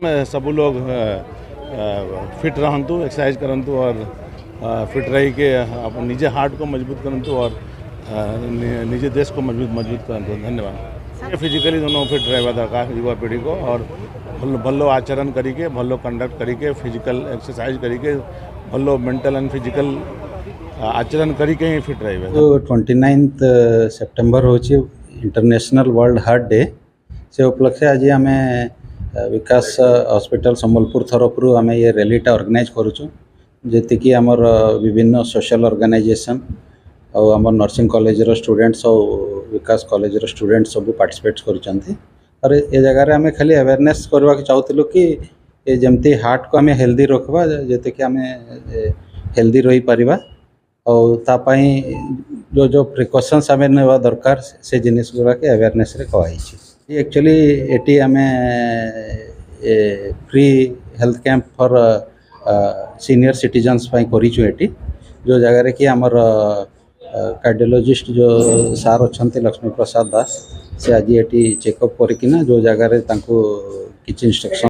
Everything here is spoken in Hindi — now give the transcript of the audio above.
सब लोग फिट रहतु, एक्सरसाइज करंतु और फिट रही के निजे हार्ट को मजबूत करंतु और निजे देश को मजबूत करंतु। धन्यवाद। फिजिकली दोनों फिट रहवा दरकार युवा पीढ़ी को और भलो आचरण करिके भलो कंडक्ट करिके फिजिकल एक्सरसाइज करिके भलो मेंटल एंड फिजिकल आचरण करिके ही फिट रहिबे। तो 29 सेप्टेम्बर होची इंटरनेशनल वर्ल्ड हार्ट डे से उपलक्षे आज आम विकास हॉस्पिटल संबलपुर तरफ आम ये रैलीटा ऑर्गेनाइज करुचु जी आमर विभिन्न सोशल ऑर्गेनाइजेशन और आम नर्सिंग कॉलेज स्टूडेंट्स और विकास कॉलेज स्टूडेंट सब पार्टिसिपेट कर और ये जगह आम खाली अवेयरनेस करवा चाहूँ कि ये जमती हार्ट को आम हेल्दी रखा जी कि आम हेल्दी रही पारिबा और तापाई जो प्रिकॉशंस आम नेवा दरकार से जिनिस गुड़ा के अवेयरनेस रे कही। एक्चुअली एटी आम free health camp for senior citizens करिछु एटी जो जगह कि आमर कार्डियोलॉजिस्ट जो सार अच्छा लक्ष्मी प्रसाद दास से आज ये चेकअप करकिना जो जगह किसी इंस्ट्रक्शन